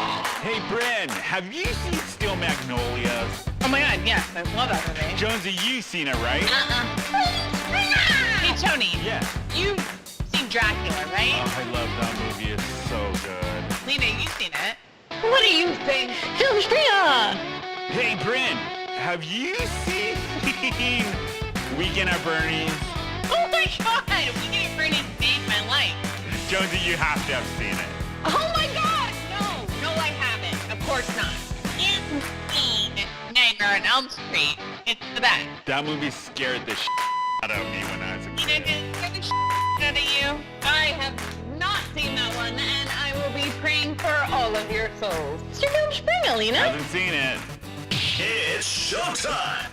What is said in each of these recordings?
Hey, Brynne, have you seen Steel Magnolias? Oh my god, yes, I love that movie. Jonsey, you've seen it, right? Hey, Tony. Yeah. You've seen Dracula, right? Oh, I love that movie. It's so good. Lena, you've seen it. What do you think? Filmspringa! Hey, Brynne, have you seen Weekend at Bernie's? Oh my god! Weekend at Bernie's saved my life. Jonsey, you have to have seen it. Oh my god! No, I haven't. Of course not. You've seen Nightmare on Elm Street. It's the best. That movie scared the out of me when I was a Lena, kid. did it scare the out of you? I have not seen that one, and I will be praying for all of your souls. It's your Filmspringa, Lena. Haven't seen it. It's showtime!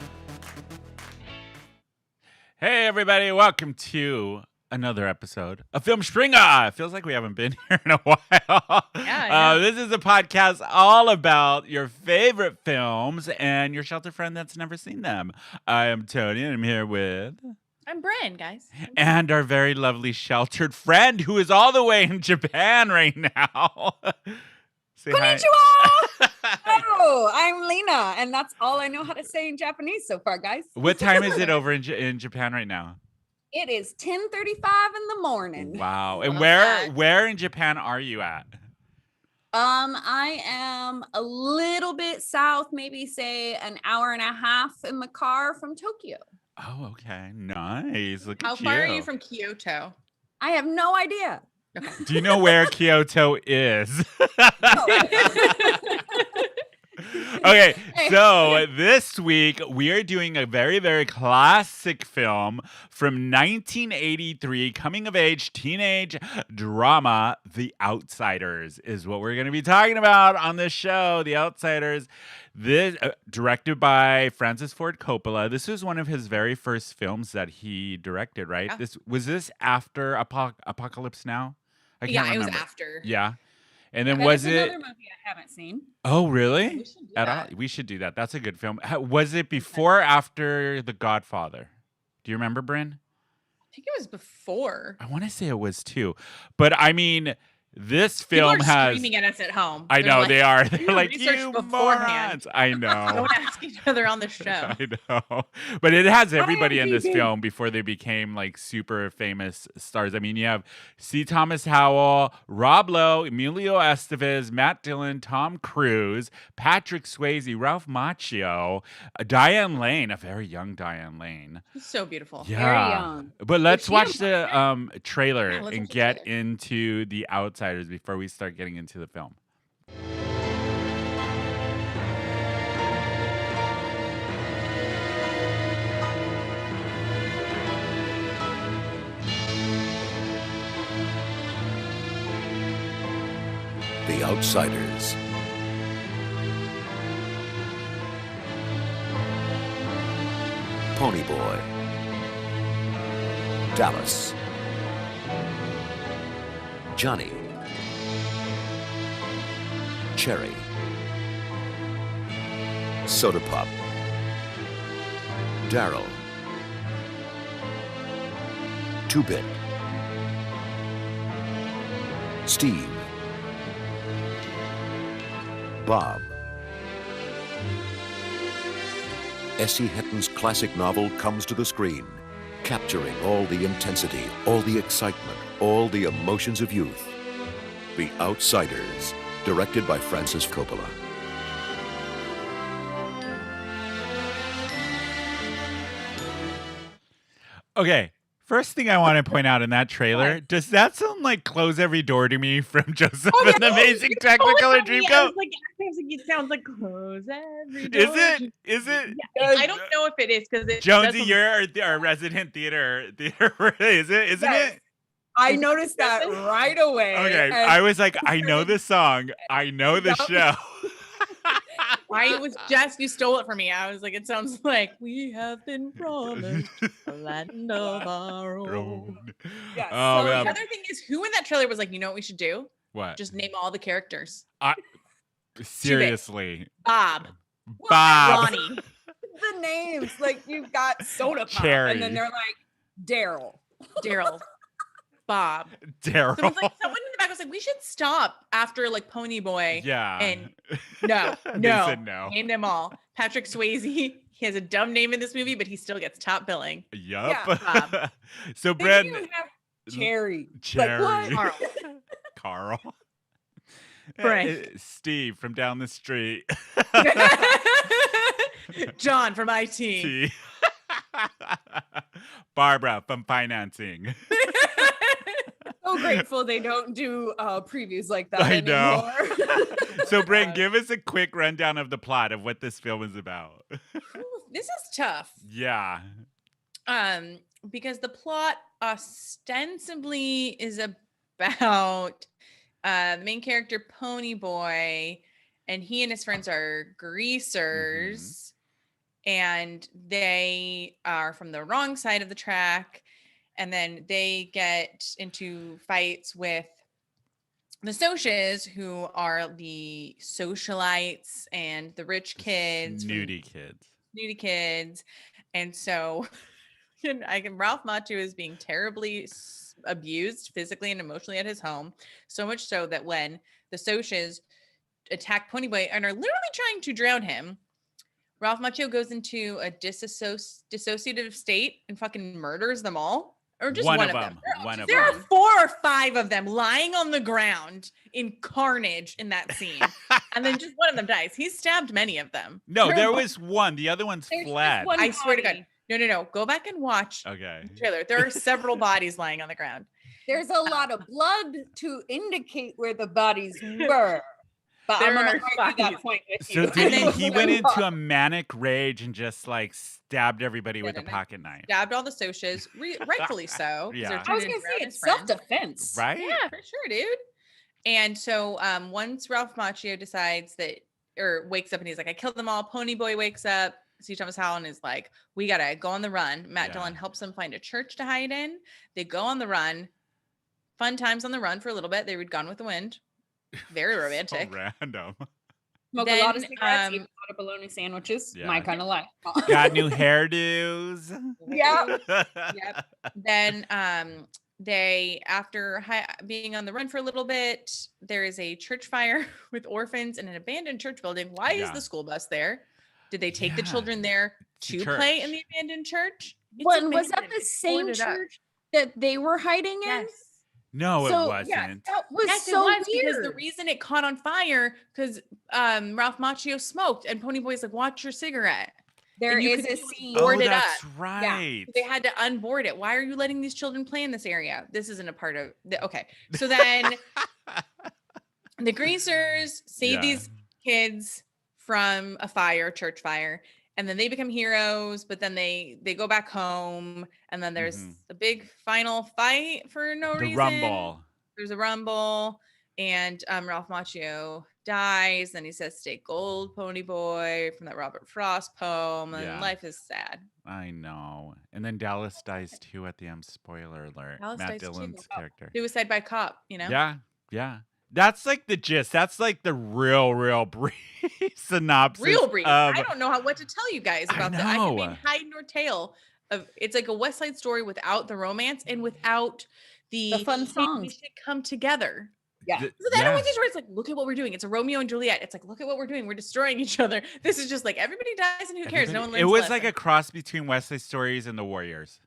Hey, everybody, welcome to another episode of Filmspringa. It feels like we haven't been here in a while. Yeah. This is a podcast all about your favorite films and your shelter friend that's never seen them. I am Tony, and I'm here with... I'm Brynne, guys. And our very lovely sheltered friend who is all the way in Japan right now. Say hi. Konnichiwa! Oh, I'm Lena, and that's all I know how to say in Japanese so far, guys. What time is it over in Japan right now? It is 10:35 in the morning. Wow. And Love where that. where in Japan are you at? I am a little bit south, maybe say an hour and a half in the car from Tokyo. Oh, okay. Nice. Look How at far you. are you from Kyoto? I have no idea. Do you know where Kyoto is? Okay, so this week we are doing a very, very classic film from 1983, coming of age teenage drama. The Outsiders is what we're going to be talking about on this show. The Outsiders, this directed by Francis Ford Coppola. This was one of his very first films that he directed, right? Yeah. This after Apocalypse Now? I can't Yeah, it remember. was after. Yeah. And then That was is it? another movie I haven't seen. Oh, really? We should do At all? that. We should do that. That's a good film. Was it before or after The Godfather? Do you remember, Brynne? I think it was before. I want to say it was too. But I mean, this People film are has. screaming at us at home. I They're know like, they are. "Do They're your like, research you beforehand." morons. I know. Don't ask each other on the show. I know. But it has everybody in this IMDb. film before they became like super famous stars. I mean, you have C. Thomas Howell, Rob Lowe, Emilio Estevez, Matt Dillon, Tom Cruise, Patrick Swayze, Ralph Macchio, Diane Lane, a very young Diane Lane. It's so beautiful. Yeah. Very young. But let's she watch a the trailer Yeah, let's and watch the get trailer. into The Outsiders before we start getting into the film. The Outsiders. Ponyboy. Dallas. Johnny. Cherry. Soda Pop. Daryl. Two-Bit. Steve. Bob. S.E. Hetton's classic novel comes to the screen, capturing all the intensity, all the excitement, all the emotions of youth. The Outsiders, directed by Francis Coppola. Okay. First thing I want to point out in that trailer, does that sound like Close Every Door to Me from Joseph and the Amazing Technicolor Dreamcoat? I was like, it sounds like close every door. Is it? Is it? I don't know if it is because it. Jonesy, doesn't- you're our resident theater. Is it? Isn't Yes. it? I noticed that right away. Okay. and I was like, I know the song. I know the show. I was just, you stole it from me. I was like, it sounds like we have been promised a land of our own. Yes, Oh, so man. The other thing is, who in that trailer was like, you know what we should do? What? Just name all the characters. Seriously. Bob, Bob. Ronnie, the names, like you've got Soda Pop, Cherry. and then they're like Daryl. Daryl. Bob. Daryl. Someone in the back was like, we should stop after like Pony Boy. Yeah. And no, They said no. Name them all. Patrick Swayze, he has a dumb name in this movie, but he still gets top billing. Yup. Bob. So They Brynne. didn't even have Cherry. Cherry. Like, what? Carl. Frank. Steve from down the street. John from IT. T. Barbara from financing. So grateful they don't do previews like that I know. anymore. So Brynne, give us a quick rundown of the plot of what this film is about. This is tough. Yeah. Because the plot ostensibly is about the main character Pony Boy, and he and his friends are greasers, and they are from the wrong side of the track, and then they get into fights with the Soches, who are the socialites and the rich kids, Snooty kids. And so Ralph Macchio is being terribly abused physically and emotionally at his home, so much so that when the Soches attack Ponyboy and are literally trying to drown him, Ralph Macchio goes into a dissociative state and fucking murders them all. Or just one of them. There are 4 or 5 of them lying on the ground in carnage in that scene. And then just one of them dies. He stabbed many of them. No, there was one. The other one's fled. I swear to God. No. Go back and watch Okay. the trailer. There are several bodies lying on the ground. There's a lot of blood to indicate where the bodies were. But There I'm are gonna argue that point with So you. did he went into a manic rage and just like stabbed everybody with a pocket knife. Stabbed all the Soches, rightfully so. 'cause Yeah. they're I trying was to gonna drown say his it's friend. self-defense. Right? Yeah, for sure, dude. And so once Ralph Macchio decides that, or wakes up and he's like, I killed them all. Pony Boy wakes up. C. Thomas Howell is like, we gotta go on the run. Matt Yeah. Dillon helps them find a church to hide in. They go on the run. Fun times on the run for a little bit. They read Gone with the Wind. Very romantic. So random. Smoke a lot of Then, cigarettes, eat a lot of bologna sandwiches. Yeah. My kind of life. Got new hairdos. Yeah. Yep. Then they, after being on the run for a little bit, there is a church fire with orphans in an abandoned church building. Why is Yeah. the school bus there? Did they take the Yeah. children there To to play in the abandoned church? It's When was that abandoned. the It's same boarded up. church that they were hiding in? Yes. No, So, it wasn't. That was Yes, so it was, weird. because the reason it caught on fire because Ralph Macchio smoked, and Pony Boy's like, "Watch your cigarette." There and you is could a see it was scene. Oh, boarded that's up. right. They had to unboard it. Why are you letting these children play in this area? This isn't a part of the okay. So then the greasers save Yeah. these kids from a fire, church fire, and then they become heroes, but then they go back home, and then there's Mhm. a big final fight for no The reason. rumble. There's a rumble, and Ralph Macchio dies. Then he says, "Stay gold, Pony Boy," from that Robert Frost poem, and Yeah. life is sad. I know. And then Dallas dies too at the end. Spoiler alert. Dallas Matt dies too. Dillon's Oh. character. Suicide by cop, you know? Yeah. Yeah. That's like the gist. That's like the real brief synopsis. Real brief. of- I don't know what to tell you guys I about that. I can know. make hide nor tail of it's like a West Side Story without the romance and without the fun "Hey, songs. We should come together. Yeah. th- So that yeah. always is where it's like, look at what we're doing. It's a Romeo and Juliet. It's like, look at what we're doing. We're destroying each other. This is just like everybody dies and who cares? No one learns. It was a like a lesson. cross between West Side Stories and the Warriors.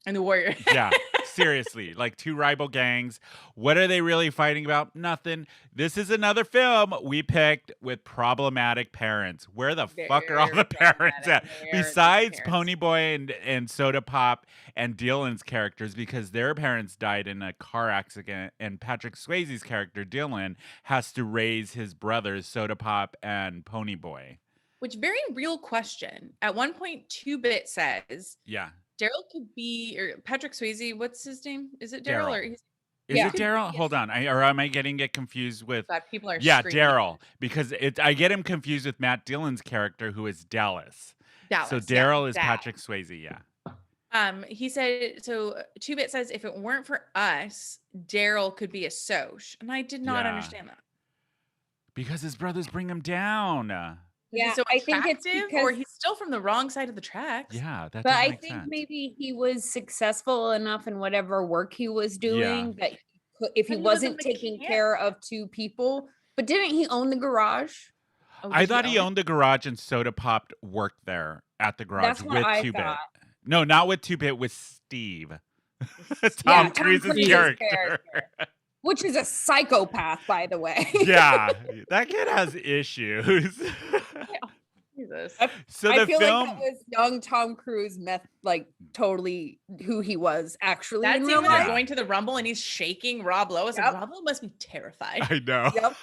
And the warrior. Yeah, seriously, like two rival gangs. What are they really fighting about? Nothing. This is another film we picked with problematic parents. Where the fuck are all the Very parents at? problematic. Where are the Besides parents? Ponyboy and Soda Pop and Dylan's characters, because their parents died in a car accident, and Patrick Swayze's character Dylan has to raise his brothers Soda Pop and Ponyboy. Which very real question. At one point, 2-Bit says Yeah. Daryl could be, or Patrick Swayze, what's his name? Is it Daryl. Daryl or he's Is Yeah. it Daryl? Hold on. Or am I getting it confused with God, people are Yeah, screaming. Daryl, because I get him confused with Matt Dillon's character, who is Dallas. Dallas. So yeah, Daryl is Dal. Patrick Swayze. Yeah, He said, so 2-Bit says, if it weren't for us, Daryl could be a Soch. And I did not Yeah. understand that. because his brothers bring him down. Is he Yeah, so I think it's attractive, or because, he's still from the wrong side of the tracks? Yeah, that but doesn't I make think sense. maybe he was successful enough in whatever work he was Yeah. doing that if he But he was a wasn't taking mechanic. care of two people, but didn't he own the garage? Oh, I did thought he own it? owned the garage and Soda Pop worked there at the garage That's what with I 2-Bit. thought. No, not with 2-Bit, with Steve. Yeah, Tom Tom Cruise's Cruise's character. which is a psychopath, by the way. Yeah, that kid has issues. Jesus. So I the feel film, like that was young Tom Cruise totally who he was actually That in scene real when they're life. going to the Rumble and he's shaking Rob Lowe. I was like, Yep. Rob Lowe must be terrified. I know. Yep.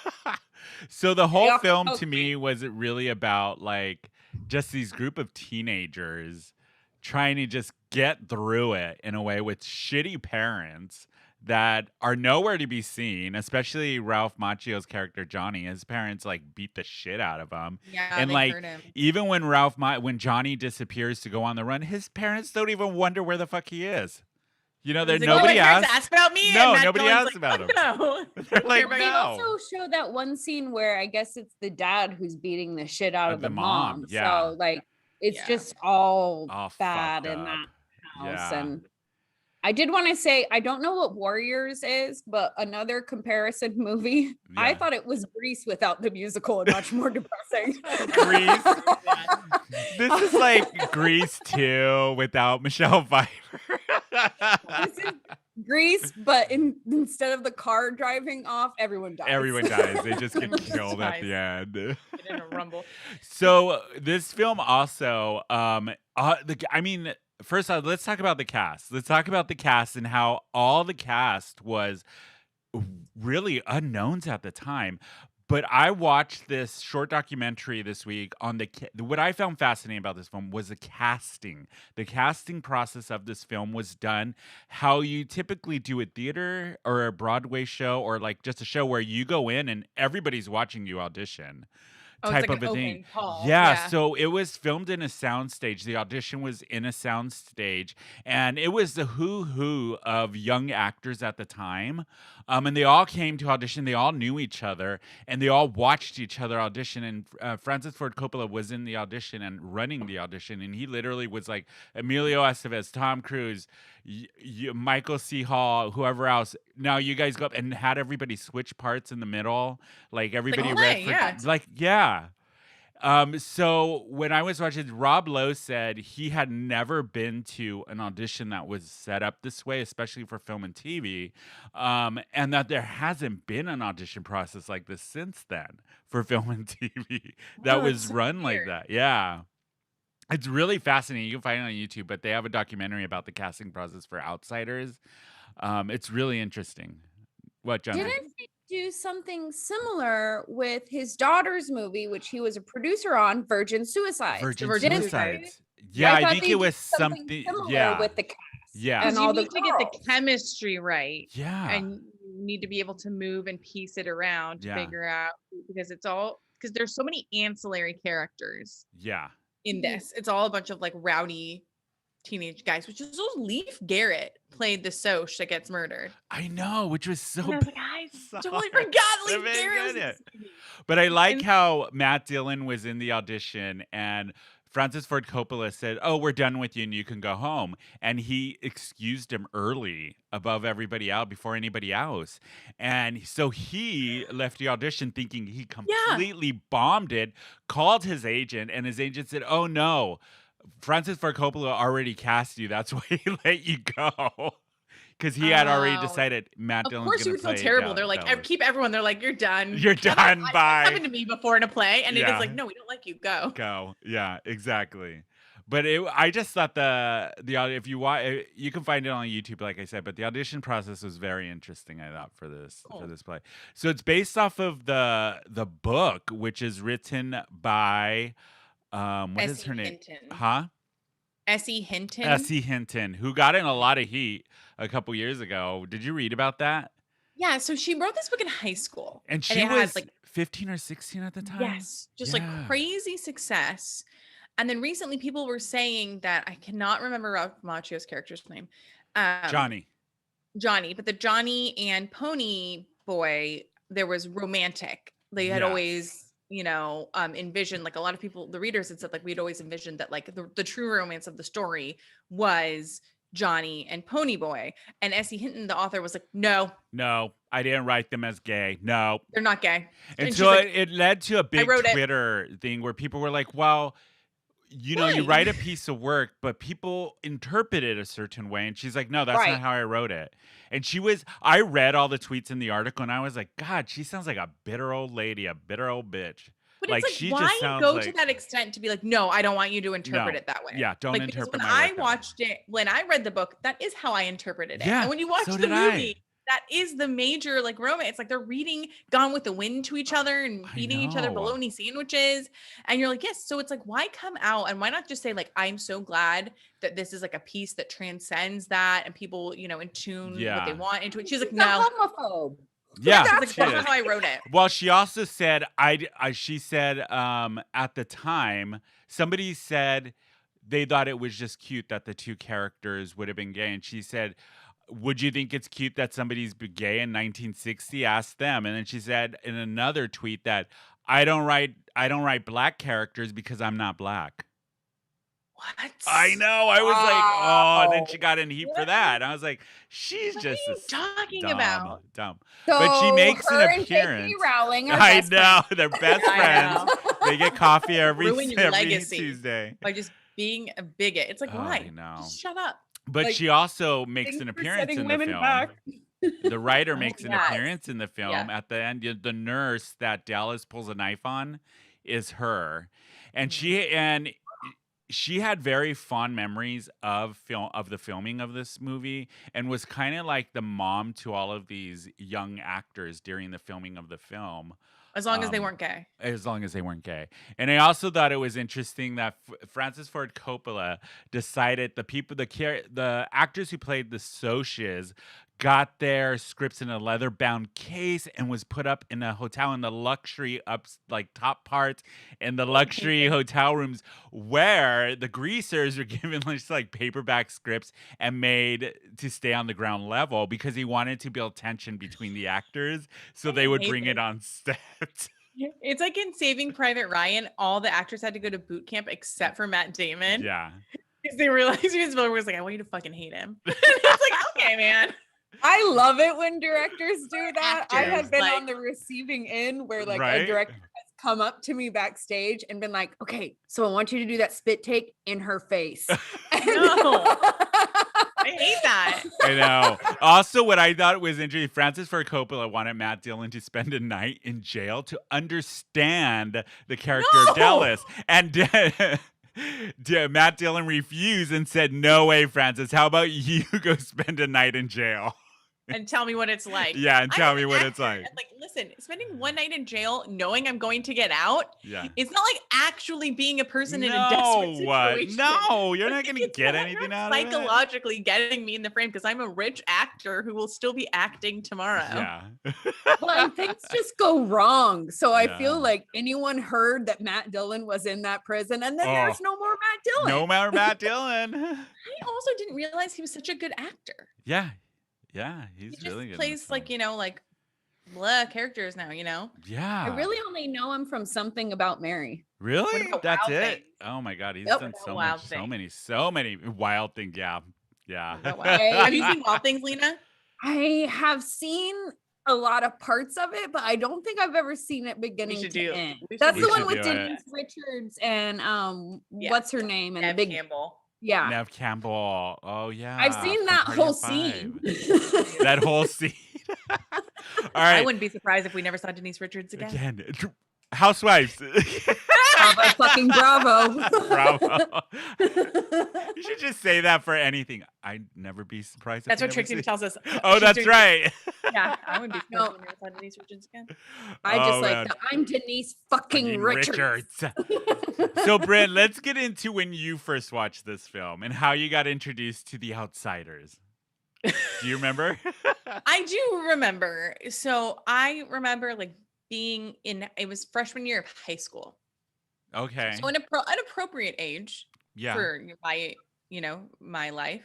So the whole off the film coke, to me was really about like just these group of teenagers trying to just get through it in a way with shitty parents that are nowhere to be seen, especially Ralph Macchio's character Johnny. His parents like beat the shit out of him. Yeah, And they like hurt him. even when when Johnny disappears to go on the run, his parents don't even wonder where the fuck he is. You know, He's that like, nobody my parents asks. asked about me. No, and Matt nobody Dillon's asked like, about him. No. They're like, They no. also show that one scene where I guess it's the dad who's beating the shit out of the mom. yeah. So like it's Yeah. just all All bad fucked in up. that house. Yeah. And I did want to say I don't know what Warriors is, but another comparison movie. I Yeah. thought it was Grease without the musical and much more depressing. Grease. This is like Grease 2 without Michelle Pfeiffer. This is Grease, but instead of the car driving off, everyone dies. Everyone dies. They just get Everyone just killed at dies. the end. Get in a Rumble. So this film also, I mean, first off, let's talk about the cast. Let's talk about the cast and how all the cast was really unknowns at the time. But I watched this short documentary this week on what I found fascinating about this film was the casting. The casting process of this film was done how you typically do a theater or a Broadway show or like just a show where you go in and everybody's watching you audition. Oh, Type it's like of an a thing. open call. Yeah, so it was filmed in a soundstage. The audition was in a soundstage, and it was the who of young actors at the time. And they all came to audition. They all knew each other, and they all watched each other audition. And Francis Ford Coppola was in the audition and running the audition, and he literally was like Emilio Estevez, Tom Cruise, Michael C. Hall, whoever else. Now you guys go up and had everybody switch parts in the middle, like everybody read for, yeah. like yeah. So when I was watching, Rob Lowe said he had never been to an audition that was set up this way, especially for film and TV, and that there hasn't been an audition process like this since then for film and TV that Oh, was that's so run like weird. that. Yeah. It's really fascinating. You can find it on YouTube, but they have a documentary about the casting process for Outsiders. It's really interesting. What, John? Didn't he do something similar with his daughter's movie, which he was a producer on, Virgin Suicides? Virgin Virgin Suicides. Yeah, I thought think they it did was something. similar Yeah. with the cast. Yeah. And Because all you the need to get the girls. chemistry right. Yeah. And you need to be able to move and piece it around to Yeah. figure out, because there's so many ancillary characters Yeah. in this. It's all a bunch of like rowdy teenage guys, which is those Leif Garrett played the Soch that gets murdered. I know, which was so And I was like, I totally bizarre. forgot Leif Amazing, Garrett was isn't in it? this movie. But I like And- how Matt Dillon was in the audition and Francis Ford Coppola said, "Oh, we're done with you and you can go home." And he excused him early above everybody out before anybody else. And so he left the audition thinking he completely bombed it, called his agent, and his agent said, "Oh no, Francis Ford Coppola already cast you. That's why he let you go." Because he had already Oh. decided Matt Of Dillon's course, you gonna would feel play terrible. Del- They're like, Dallas. keep everyone. They're like, you're done. You're done, It's bye. happened to me before in a play, and it Yeah. is like, no, we don't like you. Go. Go. Yeah, exactly. But I just thought if you watch, you can find it on YouTube, like I said. But the audition process was very interesting. I thought for this play. So it's based off of the book, which is written by what is S.E. her name? Hinton. Huh? S.E. Hinton. S.E. Hinton, who got in a lot of heat a couple years ago. Did you read about that? Yeah, so she wrote this book in high school. And she it was had, like, 15 or 16 at the time. yes, just Yeah. like crazy success. And then recently people were saying that, I cannot remember Ralph Macchio's character's name. Johnny. But the Johnny and Pony boy, there was romantic. They had Yes. always envisioned, like a lot of people, the readers had said, like we'd always envisioned that like the true romance of the story was Johnny and Ponyboy. And S.E. Hinton, the author, was like, no, No, I didn't write them as gay. No. they're not gay. And And she's so like, it led to a big wrote it. Twitter thing where people were like, well, you know, you Right. write a piece of work, but people interpret it a certain way. And she's like, no, that's Right. not how I wrote it. And I read all the tweets in the article and I was like, God, she sounds like a bitter old lady, a bitter old bitch. But Like, it's she like, just why sounds go like- to that extent to be like, no, I don't want you to interpret No. it that way. Yeah, don't like, because interpret when my I work that way. watched it, when I read the book, that is how I interpreted it. Yeah, And when you watch so the did I. movie, that is the major like romance. Like they're reading Gone with the Wind to each other and I feeding each other know. bologna sandwiches. And you're like, yes. So it's like, why come out and why not just say like, I'm so glad that this is like a piece that transcends that and people, in tune what they Yeah. want into it. She's like, She's no. a homophobe. Yeah, She's like, she that's is. not how I wrote it. Well, she also said, she said at the time, somebody said they thought it was just cute that the two characters would have been gay. And she said, would you think it's cute that somebody's gay in 1960? Ask them. And then she said in another tweet that I don't write black characters because I'm not black. What? I know. I was like, oh, and then she Wow. got in heat for that. I was like, she's What just are you talking dumb, about? dumb. So But she makes her an and J.K. appearance. Rowling are I best know. friends. They're best I friends. know. They get coffee every Ruin your legacy. Tuesday. By just being a bigot. It's like, Oh, why? I know. Just shut up. But Like, she also makes Thanks an for appearance setting in the women film. back. The writer Oh, makes an yes. appearance in the film. Yeah. At the end, the nurse that Dallas pulls a knife on is her. And she had very fond memories of the filming of this movie and was kind of like the mom to all of these young actors during the filming of the film. As long as they weren't gay. As long as they weren't gay. And I also thought it was interesting that Francis Ford Coppola decided the actors who played the Socs got their scripts in a leather-bound case and was put up in a hotel in the luxury top parts in the luxury hotel rooms where the greasers were given just like paperback scripts and made to stay on the ground level because he wanted to build tension between the actors so they would bring it on set. It's like in Saving Private Ryan, all the actors had to go to boot camp except for Matt Damon. Yeah. Because they realized Steven Spielberg was like, I want you to fucking hate him. It's like, okay, man. I love it when directors do that. I Actors, have been like- on the receiving end where like Right? a director has come up to me backstage and been like, okay, so I want you to do that spit take in her face. No. I hate that. I know. Also, what I thought was interesting, Francis Ford Coppola wanted Matt Dillon to spend a night in jail to understand the character of No! Dallas. And Matt Dillon refused and said, no way, Francis. How about you go spend a night in jail? And tell me what it's like. Yeah, and I'm tell an me what actor, it's like. and, like, listen, spending one night in jail knowing I'm going to get out, Yeah. it's not like actually being a person in a desperate situation. No, you're not going to It's get not anything out of it. psychologically getting me in the frame because I'm a rich actor who will still be acting tomorrow. Yeah. Well, and things just go wrong. So I Yeah. feel like anyone heard that Matt Dillon was in that prison and then Oh. there's no more Matt Dillon. No more Matt Dillon. I also didn't realize he was such a good actor. Yeah. Yeah, He he's just really good. in plays this like, film. like blah characters now, Yeah. I really only know him from Something About Mary. Really? about That's Wild it? Things? Oh my God, he's Yep. done What so about Wild much, so many wild things. Yeah, yeah. Oh, wow. Have you seen Wild Things, Lena? I have seen a lot of parts of it, but I don't think I've ever seen it beginning should to do- end. we should That's do the it. one We with should do it. Denise Richards and Yeah. what's her name and the Neve big Campbell. yeah. Nev Campbell. Oh yeah. I've seen from that Party whole of scene. Five. That whole scene. All I right. wouldn't be surprised if we never saw Denise Richards again. Again, Housewives. Bravo, fucking bravo. Bravo. You should just say that for anything. I'd never be surprised. That's if what you never Trixie see- tells us. Oh, She's that's doing- right. Yeah, I wouldn't be surprised No. if we never saw Denise Richards again. I just Oh, like man. the I'm Denise fucking Fucking Richards. So, Brynne, let's get into when you first watched this film and how you got introduced to the outsiders. Do you remember? I do remember. So I remember like being it was freshman year of high school. Okay. So an appropriate age Yeah. for my life.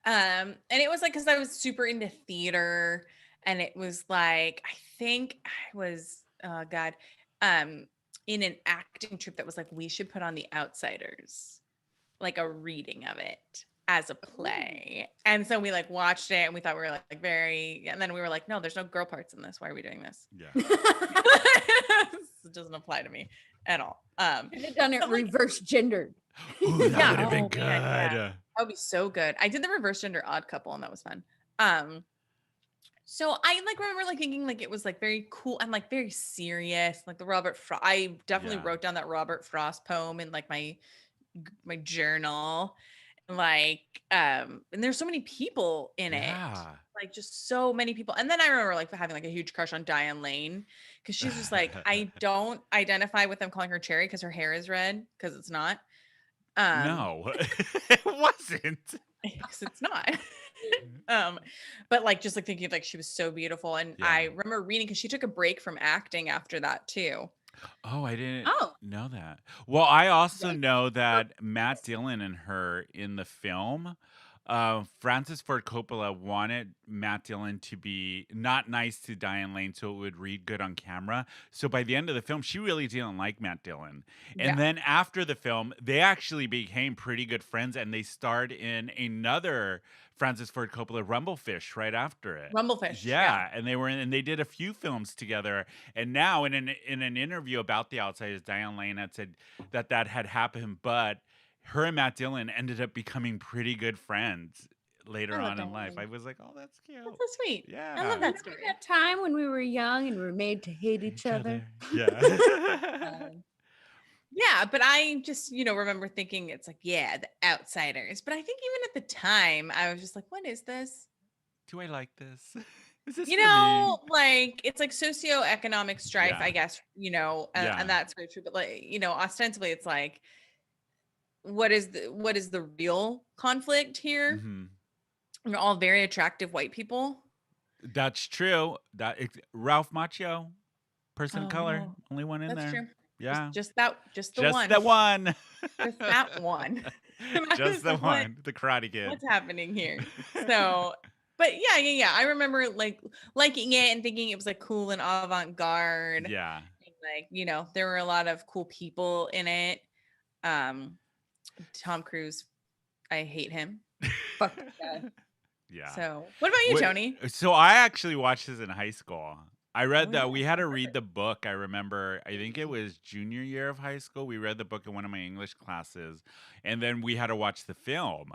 And it was like because I was super into theater, and it was like I think I was in an acting troupe that was like, we should put on The Outsiders, like a reading of it as a play. And so we like watched it and we thought we were like very, and then we were like, no, there's no girl parts in this. Why are we doing this? Yeah. It doesn't apply to me at all. Could have done it but, like, reverse gendered. Ooh, that Yeah. would have been Oh, good. man, that would be so good. I did the reverse gender Odd Couple and that was fun. So I like remember like thinking like it was like very cool and like very serious. Like the Robert Frost, I definitely Yeah. wrote down that Robert Frost poem in like my journal. Like and there's so many people in it. Yeah. Like just so many people. And then I remember like having like a huge crush on Diane Lane because she's just like, I don't identify with them calling her Cherry because her hair is red because it's not. No, it wasn't. Because it's not. But like just like thinking of, like she was so beautiful. And Yeah. I remember reading because she took a break from acting after that too. Oh, I didn't Oh. know that. Well, I also Right. know that Matt Dillon and her in the film, Francis Ford Coppola wanted Matt Dillon to be not nice to Diane Lane so it would read good on camera. So by the end of the film, she really didn't like Matt Dillon. And Yeah. then after the film, they actually became pretty good friends and they starred in another Francis Ford Coppola, Rumblefish, right after it. Rumblefish. Yeah, and they were in, and they did a few films together. And now, in an interview about The Outsiders, Diane Lane had said that had happened, but her and Matt Dillon ended up becoming pretty good friends later I love on in Diane life. I Lane. was like, oh, that's cute. That's so sweet. Yeah, I love that Remember story. that time when we were young and we were made to hate each other? Yeah. Yeah, but I just, remember thinking it's like, yeah, The Outsiders. But I think even at the time, I was just like, what is this? Do I like this? Is this You for me? know, like it's like socioeconomic strife, Yeah. I guess, Yeah. and that's very true. But like, ostensibly it's like, what is the real conflict here? Mhm. We're all very attractive white people. That's true. Ralph Macchio, person of color, Oh, only one in that's there. true. Yeah. Just the Just one. the one. Just that one. And I was Just the like, what- one. The Karate Kid. What's happening here? So, but yeah. I remember like liking it and thinking it was like cool and avant-garde. Yeah. And, like, there were a lot of cool people in it. Tom Cruise, I hate him. Fuck that guy. Yeah. So, what about you, Wait, Tony? So I actually watched this in high school. I read Oh, that yeah. we had to read the book. I remember, I think it was junior year of high school. We read the book in one of my English classes, and then we had to watch the film.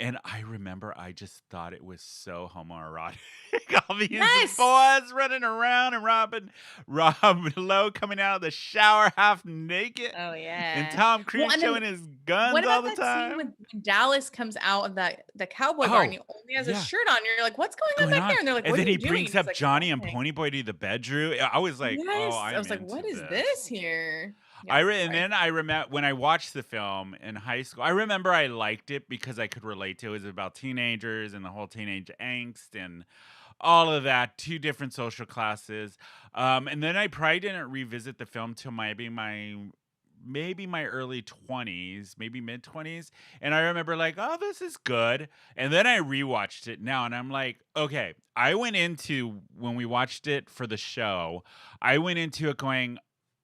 And I remember I just thought it was so homoerotic. All these Yes. boys running around and Rob Lowe coming out of the shower half naked. Oh yeah. And Tom Cruise and then showing his guns what all about the that time. scene when Dallas comes out of the cowboy bar and he only has a yeah. shirt on? And you're like, what's going on back there? And they're like, and what then are he you doing? brings He's up like, Johnny and "Nothing." Ponyboy to the bedroom. I was like, Yes. oh, I was like, what is this here? Yeah, And sorry. then I remember when I watched the film in high school, I remember I liked it because I could relate to it. It was about teenagers and the whole teenage angst and all of that, two different social classes. And then I probably didn't revisit the film till maybe my early 20s, maybe mid 20s. And I remember like, oh, this is good. And then I rewatched it now and I'm like, okay, I went into when we watched it for the show, I went into it going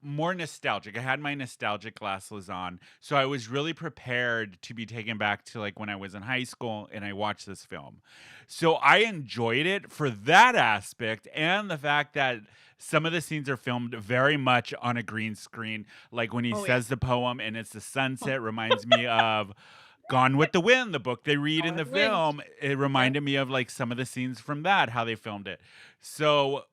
more nostalgic. I had my nostalgic glasses on. So I was really prepared to be taken back to like when I was in high school and I watched this film. So I enjoyed it for that aspect and the fact that some of the scenes are filmed very much on a green screen. Like when he says the poem and it's the sunset, reminds me of Gone with the Wind, the book they read in the film. It reminded me of like some of the scenes from that, how they filmed it. So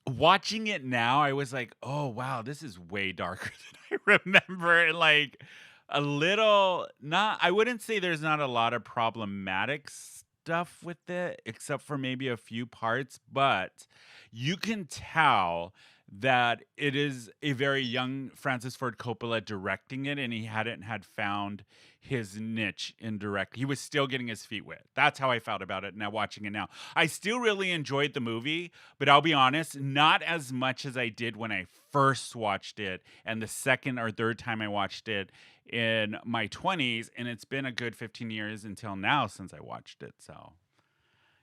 watching it now, I was like, oh, wow, this is way darker than I remember. And like a little, I wouldn't say there's not a lot of problematic stuff with it, except for maybe a few parts, but you can tell that it is a very young Francis Ford Coppola directing it, and he hadn't had found his niche in direct. He was still getting his feet wet. That's how I felt about it now watching it now. I still really enjoyed the movie, but I'll be honest, not as much as I did when I first watched it and the second or third time I watched it in my 20s, and it's been a good 15 years until now since I watched it. So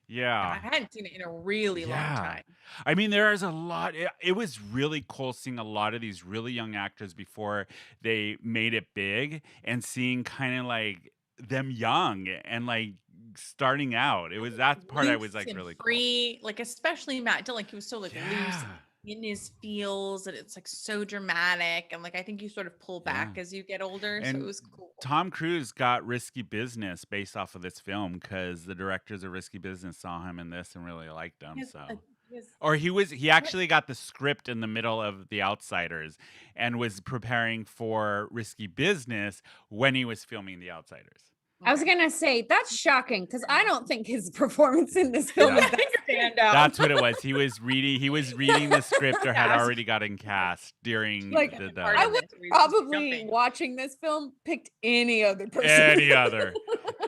Yeah. I hadn't seen it in a really long Yeah. time. I mean, there is a lot. It was really cool seeing a lot of these really young actors before they made it big and seeing kind of like them young and like starting out. It was that part I was Loose like and really cool. free, like especially Matt Dillon, he was so like loose Yeah. in his feels, and it's like so dramatic, and like I think you sort of pull back Yeah. as you get older, so it And was cool. Tom Cruise got Risky Business based off of this film because the directors of Risky Business saw him in this and really liked him. He has So. he has- Or he actually got the script in the middle of The Outsiders and was preparing for Risky Business when he was filming The Outsiders. I was gonna say that's shocking because I don't think his performance in this film Yeah. is that standout. That's what it was. He was reading the script or had Cast. already gotten cast during Like, the part I of would this where he's just probably jumping. watching this film picked any other person. any other.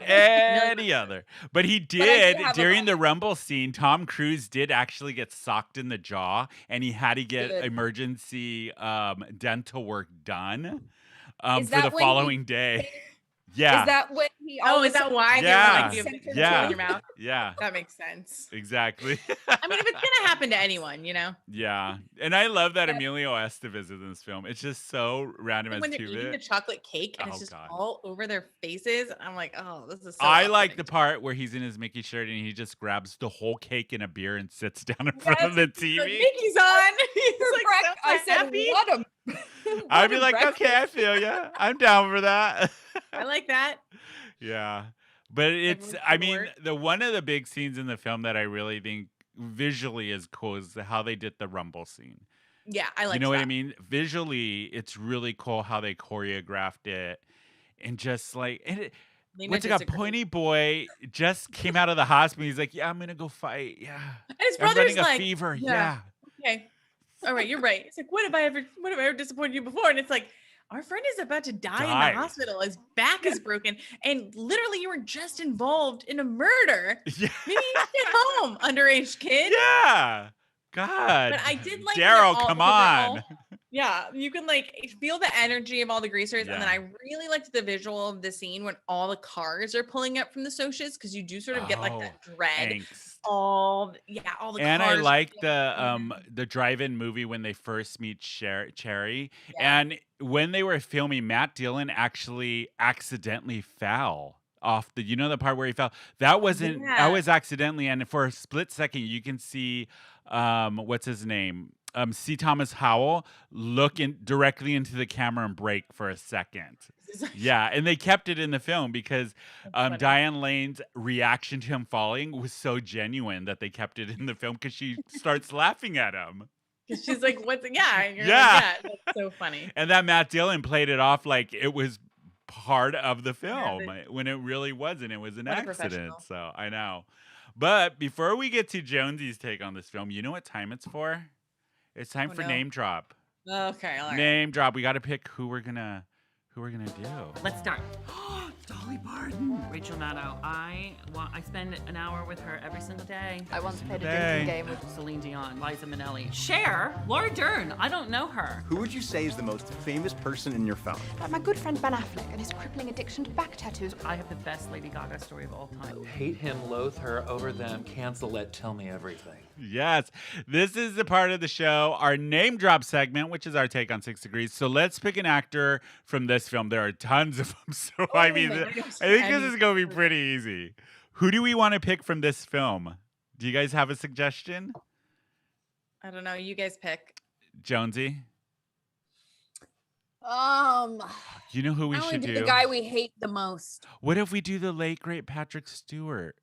Any other. But he I do did have a during the Rumble scene. Tom Cruise did actually get socked in the jaw, and he had to get Good. emergency dental work done Is for that the when he- following day. Yeah. Is that what he Oh, always is that why they were Yeah. like, you have Center to Yeah. in your mouth? Yeah. That makes sense. Exactly. I mean, if it's gonna happen to anyone, you know, Yeah. And I love that Yeah. Emilio Estevez is in this film. It's just so random as when they're eating the two-bit. chocolate cake and Oh, it's just God. all over their faces, I'm like, oh, this is so I like off-putting. the part where he's in his Mickey shirt and he just grabs the whole cake and a beer and sits down in front of the Like, TV. Mickey's on. He's For like, breakfast? so I said, happy. what a. I'd what be a like, okay, I breakfast." feel ya. I'm down for that. I like that. Yeah. But it's, Everyone's I doing mean, work. one of the big scenes in the film that I really think visually is cool is how they did the Rumble scene. Yeah, I like. You know what I mean? Visually, it's really cool how they choreographed it. And just like, Lena what's it got? disagrees. Pointy Boy just came out of the hospital. He's like, yeah, I'm going to go fight. Yeah. And his I'm brother's running a like, fever. yeah. Yeah. okay, all right, you're right. It's like, what have I ever disappointed you before? And it's like, our friend is about to die in Die. the hospital. His back is broken, and literally, you were just involved in a murder. Yeah. Maybe you should get home, underage kid. Yeah. God. But I did like when Daryl, they're all- come because they're on. Yeah, you can like feel the energy of all the greasers, and then Yeah. I really liked the visual of the scene when all the cars are pulling up from the socias because you do sort of get like that dread. Angst. All the And I cars like pulling the drive-in movie when they first meet Cherry. Yeah. And when they were filming, Matt Dillon actually accidentally fell off the part where he fell. That wasn't that Yeah. was accidentally, and for a split second you can see what's his name? C. Thomas Howell look directly into the camera and break for a second. Yeah, and they kept it in the film because funny. Diane Lane's reaction to him falling was so genuine that they kept it in the film because she starts laughing at him. 'Cause she's like, "What's yeah?" And you're Yeah. like, "Yeah, that's so funny." And that Matt Dillon played it off like it was part of the film but- when it really wasn't. It was an What a accident. professional. So I know. But before we get to Jonsey's take on this film, you know what time it's for? It's time Oh, for no. name drop. Okay, all right. Name drop. We got to pick who we're gonna do. Let's start. Dolly Parton. Rachel Maddow. I spend an hour with her every single day. I once played a Day. drinking game with Celine Dion, Liza Minnelli. Cher. Laura Dern. I don't know her. Who would you say is the most famous person in your phone? my good friend Ben Affleck and his crippling addiction to back tattoos. I have the best Lady Gaga story of all time. Hate him, loathe her, over them, cancel it, tell me everything. Yes, this is the part of the show, our name drop segment, which is our take on 6 Degrees. So let's pick an actor from this film. There are tons of them. So I mean, my I gosh, think this any is going to be pretty easy. Who do we want to pick from this film? Do you guys have a suggestion? I don't know. You guys pick. Jonsey? I You know who we only should do do? the guy we hate the most. What if we do the late, great Patrick Stewart?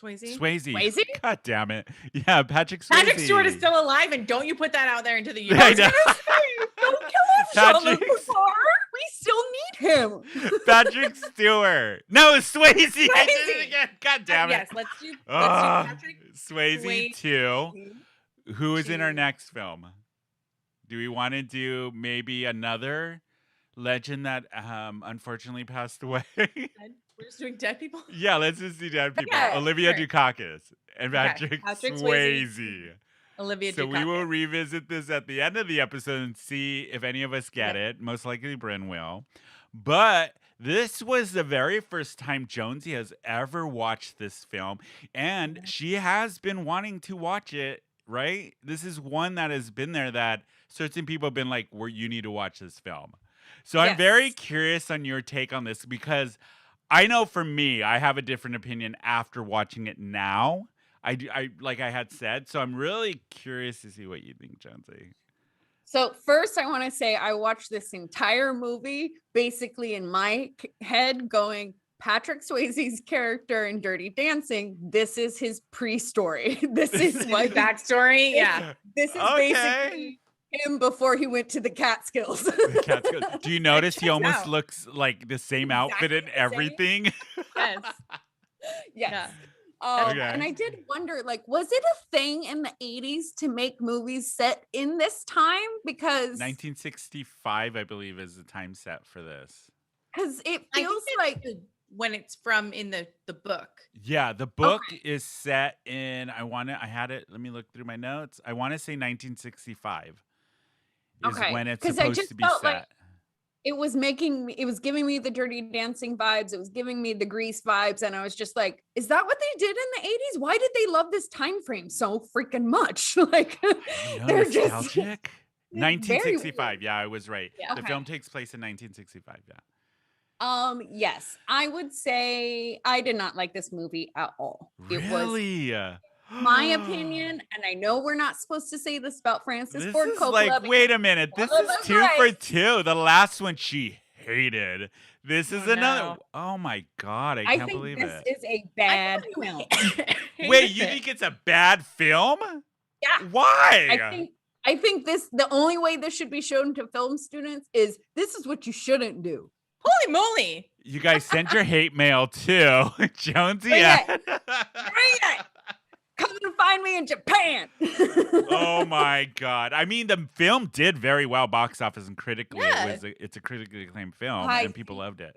Swayze. Swayze. God damn it. Yeah, Patrick Swayze. Patrick Stewart is still alive, and don't you put that out there into the I universe. know. Don't kill him, Jean-Luc Patrick- Picard. We still need him. Patrick Stewart. No, it's Swayze. I did it Swayze. again. God damn it. Yes, let's do Ah, Patrick. Swayze 2. Who is in our two. next film? Do we want to do maybe another legend that unfortunately passed away? We're just doing dead people. Yeah, let's just do dead people. Okay, Olivia sure. Dukakis and Okay, Patrick, Patrick Swayze. Swayze. Olivia So we will Dukakis. revisit this at the end of the episode and see if any of us get it. Most likely Brynne will. But This was the very first time Jonesy has ever watched this film, and she has been wanting to watch it, right? This is one that has been there that certain people have been like, "Well, you need to watch this film." So I'm very Yes. curious on your take on this because I know for me, I have a different opinion after watching it now. I like I had said, so I'm really curious to see what you think, Jonesy. So first, I want to say I watched this entire movie basically in my head, going Patrick Swayze's character in Dirty Dancing. This is his pre-story. This is My what backstory. Yeah. this is Okay. basically him before he went to the Catskills. The cat's good. Do you notice he checks almost out. looks like the same outfit Exactly and the same. everything? Yes. Yes. Yeah. Okay. And I did wonder, like, was it a thing in the 80s to make movies set in this time? Because 1965, I believe, is the time set for this. it I think feels that's like when it's from in the book. Yeah, the book is set in, I had it, let me look through my notes. I want to say 1965 is when it's 'cause I supposed just to be felt set. like it was giving me the Dirty Dancing vibes. It was giving me the Grease vibes. And I was just like, is that what they did in the 80s? Why did they love this time frame so freaking much? Like, I don't know, they're just nostalgic? it's very 1965. weird. Yeah, I was right. Yeah. The Okay. film takes place in 1965. Yeah. Yes, I would say I did not like this movie at all. It was Really? my opinion, and I know we're not supposed to say this about Francis This Ford is Coppola. like, wait a minute. This all of is us 2 right. for 2. The last one she hated. This is Oh, another. no. Oh my God. I I can't think believe this it. is a bad film. Wait, you think it's a bad film? Yeah. Why? I think the only way this should be shown to film students is this is what you shouldn't do. Holy moly. You guys send your hate mail too. Jonesy. Bring it. Come and find me in Japan. Oh my God. I mean, the film did very well box office and critically. Yeah. It's a critically acclaimed film I and people loved it.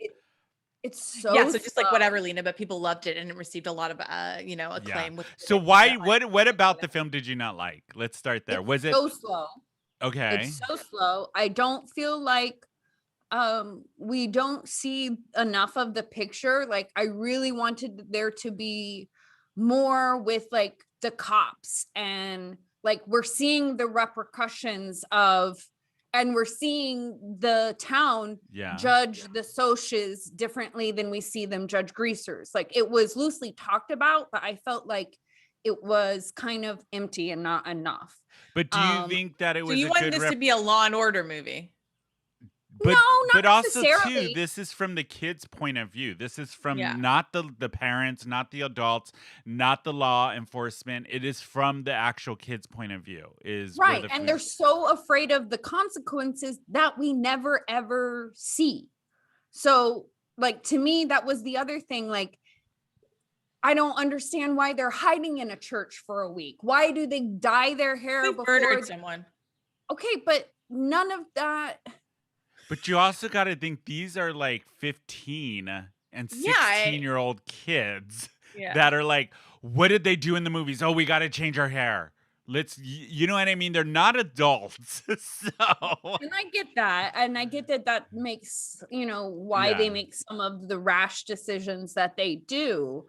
It's so Yeah, so just like slow. whatever, Lena, but people loved it and it received a lot of acclaim with So why what about the film did you not like? Let's start there. It's Was it so slow? okay? It's so slow. I don't feel like we don't see enough of the picture. Like I really wanted there to be more with like the cops, and like we're seeing the repercussions of, and we're seeing the town Yeah. judge the socias differently than we see them judge greasers. Like it was loosely talked about, but I felt like it was kind of empty and not enough. But do you think that it So was you a wanted good this to be a Law and Order movie? But, No, not but also too, necessarily. this is from the kids' point of view. This is from Yeah. not the parents, not the adults, not the law enforcement. It is from the actual kids' point of view. Is where Right. the And film- they're so afraid of the consequences that we never ever see. So, like, to me, that was the other thing. Like, I don't understand why they're hiding in a church for a week. Why do they dye their hair They before? murdered someone. Okay, but none of that. But you also got to think these are like 15 and Yeah, 16-year-old kids Yeah. that are like, what did they do in the movies? Oh, we got to change our hair. You know what I mean? They're not adults. So And I get that. And I get that that makes, why Yeah. they make some of the rash decisions that they do.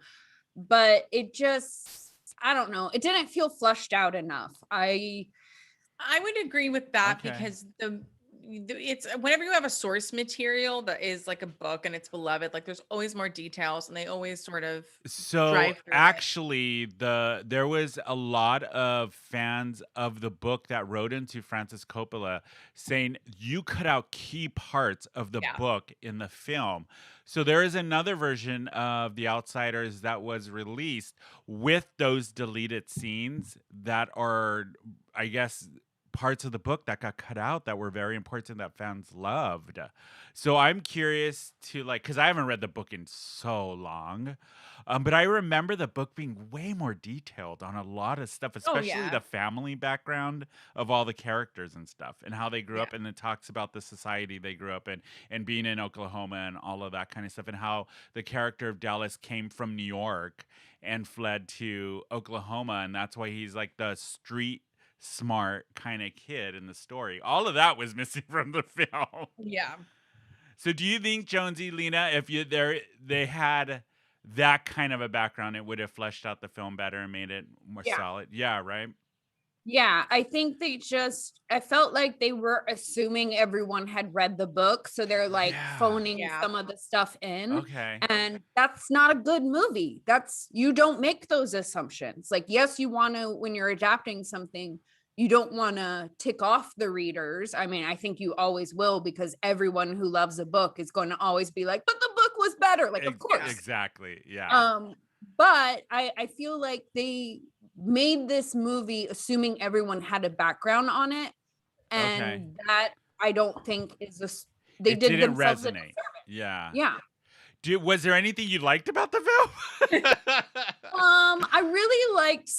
But it just, I don't know. It didn't feel fleshed out enough. I would agree with that Okay. because it's whenever you have a source material that is like a book and it's beloved, like there's always more details and they always sort of So drive through it. actually, there was a lot of fans of the book that wrote into Francis Coppola saying you cut out key parts of the Yeah. book in the film. So there is another version of The Outsiders that was released with those deleted scenes that are, I guess, parts of the book that got cut out that were very important that fans loved. So I'm curious to because I haven't read the book in so long, but I remember the book being way more detailed on a lot of stuff, especially yeah. the family background of all the characters and stuff and how they grew up. Yeah. And it talks about the society they grew up in and being in Oklahoma and all of that kind of stuff and how the character of Dallas came from New York and fled to Oklahoma. And that's why he's like the street smart kind of kid in the story. All of that was missing from the film. Yeah. So do you think, Jonsey, Lena, if they had that kind of a background, it would have fleshed out the film better and made it more Yeah. solid? Yeah, right? Yeah, I think I felt like they were assuming everyone had read the book. So they're like phoning Yeah. some of the stuff in. Okay. And that's not a good movie. You don't make those assumptions. Like, yes, you want to, when you're adapting something, you don't want to tick off the readers. I mean, I think you always will, because everyone who loves a book is going to always be like, but the book was better. Like, of course. Exactly. Yeah. But I feel like they made this movie assuming everyone had a background on it, and that I don't think is they It did didn't themselves a resonate. disservice. Yeah. Yeah. Was there anything you liked about the film? I really liked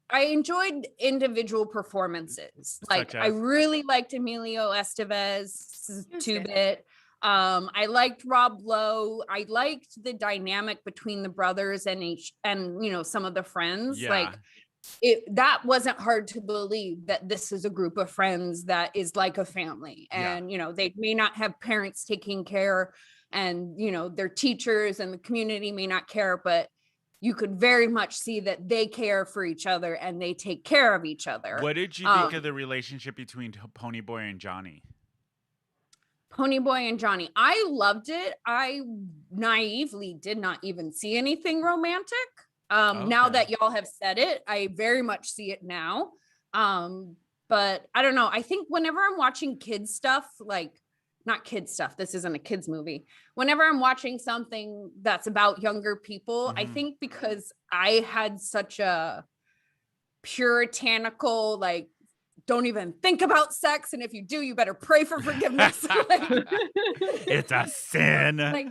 I enjoyed individual performances. Like, I really liked Emilio Estevez's two-bit. I liked Rob Lowe. I liked the dynamic between the brothers and some of the friends. Yeah. Like, that wasn't hard to believe that this is a group of friends that is like a family, and they may not have parents taking care, and their teachers and the community may not care, but you could very much see that they care for each other and they take care of each other. What did you think of the relationship between Ponyboy and Johnny? Ponyboy and Johnny, I loved it. I naively did not even see anything romantic. Now that y'all have said it, I very much see it now. But I don't know. I think whenever I'm watching kids stuff, like, not kids stuff, this isn't a kids movie. Whenever I'm watching something that's about younger people, I think because I had such a puritanical, like, don't even think about sex, and if you do, you better pray for forgiveness. It's a sin. Like,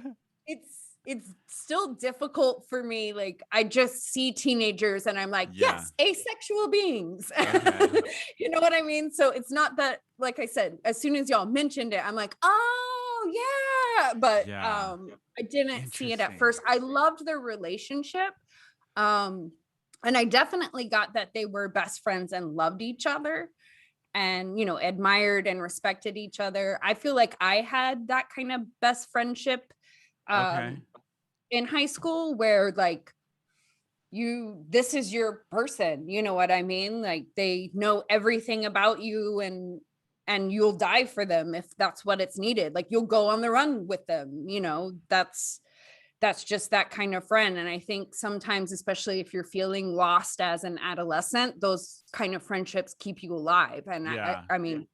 it's still difficult for me. Like, I just see teenagers and I'm like, yes, asexual beings. You know what I mean? So it's not that, like I said, as soon as y'all mentioned it, I'm like, oh yeah. But I didn't see it at first. I loved their relationship. And I definitely got that they were best friends and loved each other and, admired and respected each other. I feel like I had that kind of best friendship in high school, where, like, this is your person, you know what I mean? Like, they know everything about you, and you'll die for them if that's what it's needed. Like, you'll go on the run with them, that's just that kind of friend. And I think sometimes, especially if you're feeling lost as an adolescent, those kind of friendships keep you alive. And I mean,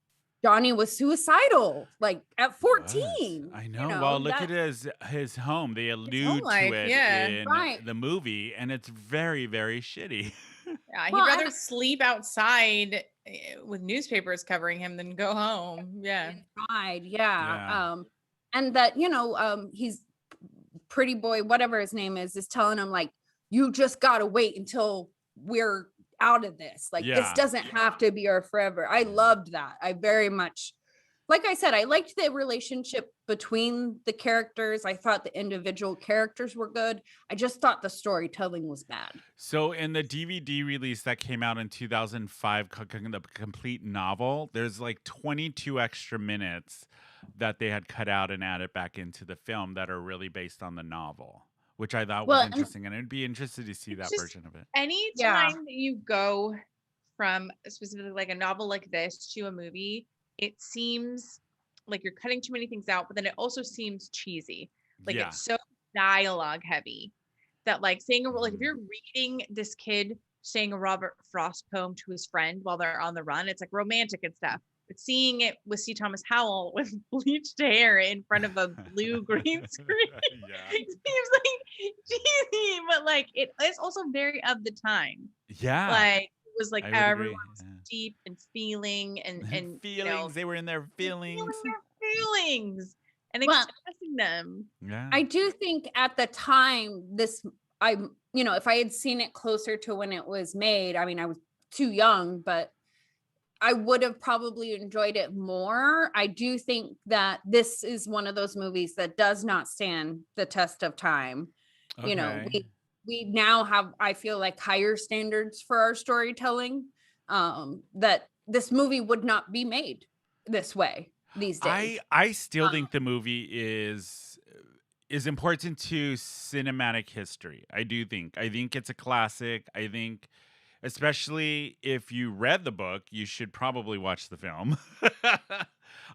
Johnny was suicidal, like, at 14. I know. Well, look at his home. They allude to it in the movie, and it's very, very shitty. Yeah, he'd rather sleep outside with newspapers covering him than go home. Yeah. Inside, and that, he's pretty boy, whatever his name is telling him, like, you just gotta wait until we're out of this. Like, this doesn't have to be our forever. I loved that. I very much, like I said, I liked the relationship between the characters. I thought the individual characters were good. I just thought the storytelling was bad. So in the DVD release that came out in 2005, the complete novel, there's like 22 extra minutes that they had cut out and added back into the film that are really based on the novel, which I thought was interesting, and I'd be interested to see that version of it. Anytime that you go from specifically like a novel like this to a movie, it seems like you're cutting too many things out, but then it also seems cheesy. Like, it's so dialogue heavy that, like, saying like, if you're reading this kid saying a Robert Frost poem to his friend while they're on the run, it's like romantic and stuff. But seeing it with C. Thomas Howell with bleached hair in front of a blue green screen seems like cheesy, but like, it is also very of the time. Yeah. Like, it was like everyone was deep and feeling and feelings. They were in their feelings. And expressing them. Yeah. I do think at the time, if I had seen it closer to when it was made, I mean, I was too young, but I would have probably enjoyed it more. I do think that this is one of those movies that does not stand the test of time. We now have, I feel like, higher standards for our storytelling, that this movie would not be made this way. these days. I still think the movie is important to cinematic history. I do think. I think it's a classic. I think, especially if you read the book, you should probably watch the film.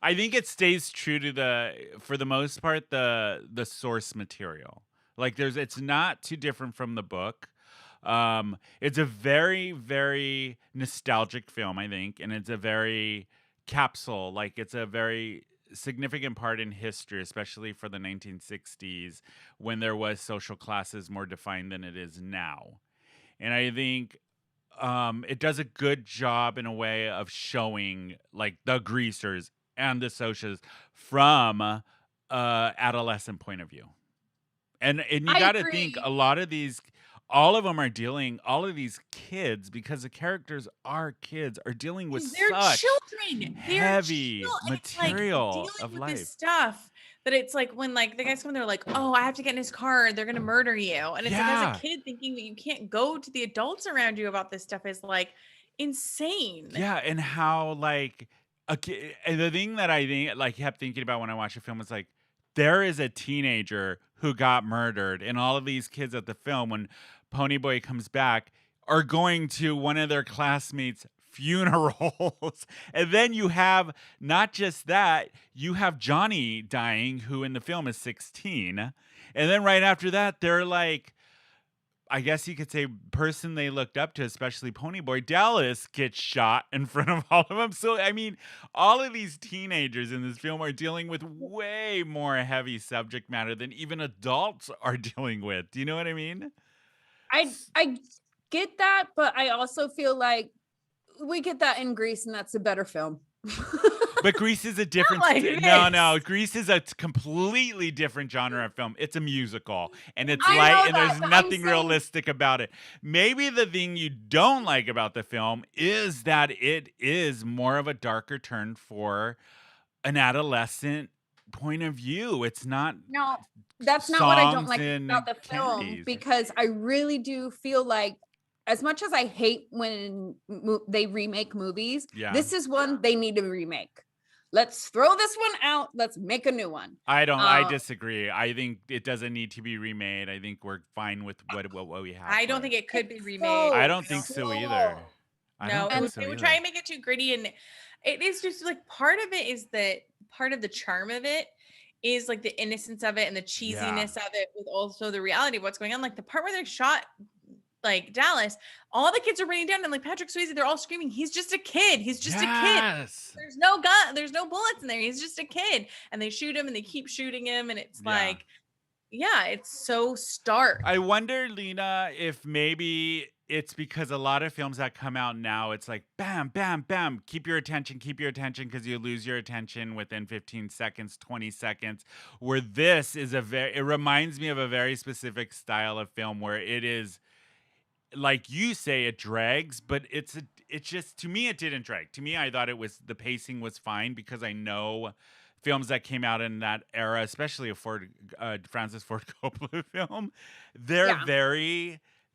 I think it stays true to for the most part, the source material. Like it's not too different from the book. It's a very, very nostalgic film, I think, and it's a very capsule. Like it's a very significant part in history, especially for the 1960s when there was social classes more defined than it is now. And I think it does a good job in a way of showing like the greasers and the socias from adolescent point of view. And you I got to think agree. a lot of these, all of these kids, because the characters are kids, are dealing with They're such children. They're heavy and it's like material dealing of with life. this stuff that it's like when like the guys come in, they're like, "Oh, I have to get in his car. They're gonna murder you." And it's like Yeah. as a kid thinking that you can't go to the adults around you about this stuff is like insane. Yeah, and how like and the thing that I think like kept thinking about when I watched the film was like there is a teenager who got murdered, and all of these kids at the film when Ponyboy comes back are going to one of their classmates' funerals. And then you have not just that, you have Johnny dying, who in the film is 16. And then right after that, they're like, I guess you could say person they looked up to, especially Ponyboy, Dallas, gets shot in front of all of them. So, I mean, all of these teenagers in this film are dealing with way more heavy subject matter than even adults are dealing with. Do you know what I mean? I get that, but I also feel like we get that in Grease, and that's a better film. But Grease is a different like no, Grease is a completely different genre of film. It's a musical, and it's I know light, and that, there's but I'm nothing saying- realistic about it. Maybe the thing you don't like about the film is that it is more of a darker turn for an adolescent point of view. It's not No, that's not what I don't songs like and about the film, candies. because I really do feel like, as much as I hate when they remake movies, Yeah. this is one they need to remake. Let's throw this one out. Let's make a new one. I disagree. I think it doesn't need to be remade. I think we're fine with what we have. I for don't it. think it could be remade. I don't think so either. I No, don't it think would, so it would either. try and make it too gritty, and it is just like part of it is that part of the charm of it is like the innocence of it and the cheesiness of it, with also the reality of what's going on. Like the part where they shot like Dallas, all the kids are running down, and like Patrick Swayze, they're all screaming, "He's just a kid! He's just a kid! There's no gun, there's no bullets in there. He's just a kid!" And they shoot him, and they keep shooting him, and it's like, yeah, it's so stark. I wonder, Lena, if maybe it's because a lot of films that come out now, it's like bam, bam, bam, keep your attention, because you lose your attention within 15 seconds, 20 seconds. Where this is it reminds me of a very specific style of film where it is, like you say, it drags, but it's just, to me, it didn't drag. To me, I thought the pacing was fine, because I know films that came out in that era, especially a Francis Ford Coppola film,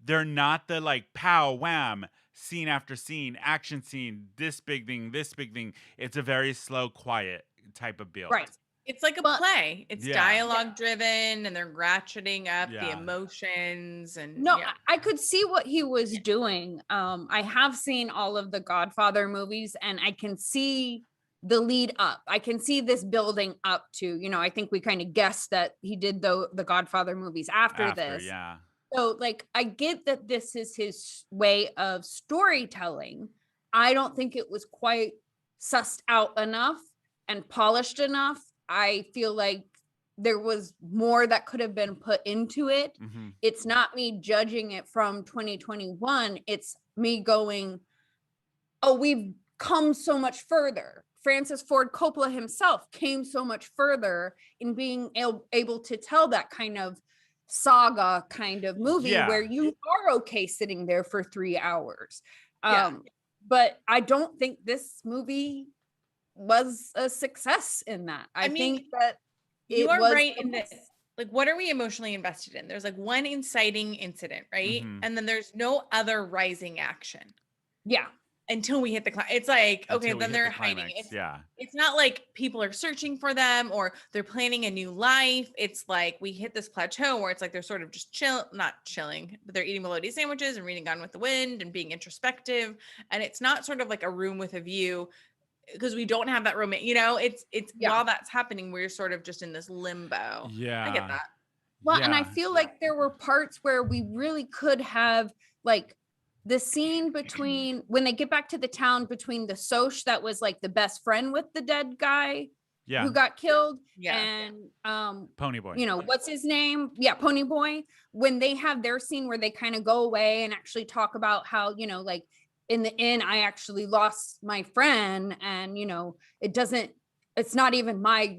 they're not the like pow wham scene after scene, action scene, this big thing. It's a very slow, quiet type of build. Right. It's like a play. It's dialogue driven, and they're ratcheting up the Yeah. emotions. And No, I could see what he was doing. I have seen all of the Godfather movies, and I can see the lead up. I can see this building up to, I think we kind of guessed that he did the Godfather movies after this. Yeah. So like, I get that this is his way of storytelling. I don't think it was quite sussed out enough and polished enough. I feel like there was more that could have been put into it. Mm-hmm. It's not me judging it from 2021. It's me going, oh, we've come so much further. Francis Ford Coppola himself came so much further in being able to tell that kind of saga kind of movie where you are okay sitting there for 3 hours. But I don't think this movie was a success in that. I think that you are right in this. Like, what are we emotionally invested in? There's like one inciting incident, right? Mm-hmm. And then there's no other rising action. Yeah. until we hit the it's like, okay, Until we then hit they're the hiding. climax, yeah. It's not like people are searching for them or they're planning a new life. It's like we hit this plateau where it's like they're sort of just not chilling, but they're eating melody sandwiches and reading Gone with the Wind and being introspective. And it's not sort of like a room with a view, because we don't have that romance, it's while that's happening, we're sort of just in this limbo. Yeah. I get that. Well, yeah. and I feel like there were parts where we really could have, like, the scene between when they get back to the town, between the Soch that was like the best friend with the dead guy Yeah. who got killed, Yeah. and Pony Boy. what's his name? Yeah, Pony Boy. When they have their scene where they kind of go away and actually talk about how, like, in the inn, I actually lost my friend, and it's not even my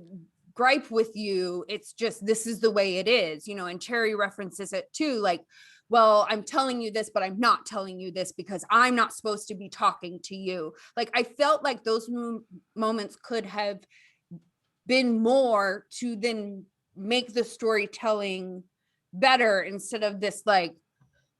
gripe with you, it's just this is the way it is, and Cherry references it too, like, well, I'm telling you this, but I'm not telling you this because I'm not supposed to be talking to you. Like, I felt like those moments could have been more to then make the storytelling better, instead of this, like,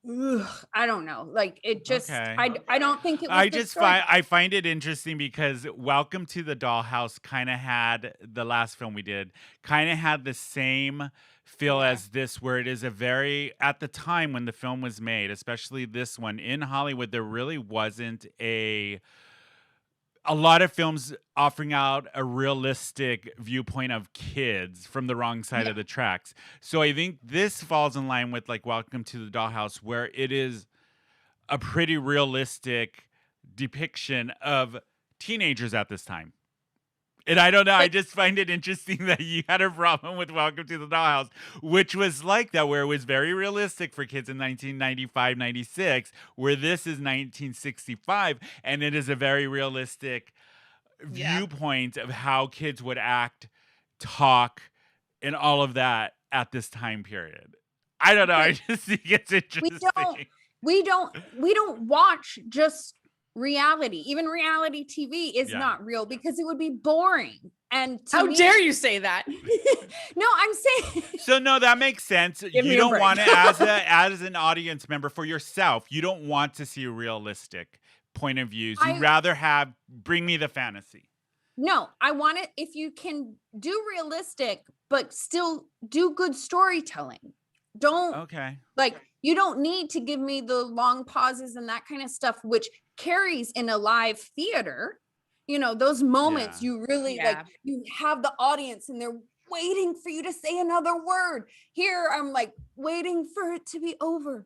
ugh, I don't know, like, it just, Okay. I don't think it was I the just story. I find it interesting because Welcome to the Dollhouse kind of had, the last film we did, kind of had the same feel as this, where it is a very, at the time when the film was made, especially this one in Hollywood, there really wasn't a lot of films offering out a realistic viewpoint of kids from the wrong side of the tracks. So I think this falls in line with like Welcome to the Dollhouse, where it is a pretty realistic depiction of teenagers at this time. And I don't know, I just find it interesting that you had a problem with Welcome to the Dollhouse, which was like that, where it was very realistic for kids in 1995, 96, where this is 1965, and it is a very realistic viewpoint of how kids would act, talk, and all of that at this time period. I don't know, I just think it's interesting. We don't watch just reality. Even reality TV is not real, because it would be boring. And how dare you say that? No, I'm saying. So no, that makes sense. You don't want it as an audience member for yourself. You don't want to see realistic point of views. You'd rather bring me the fantasy. No, I want it if you can do realistic, but still do good storytelling. Don't like, you don't need to give me the long pauses and that kind of stuff, which carries in a live theater. Those moments you really like, you have the audience and they're waiting for you to say another word. Here, I'm like waiting for it to be over.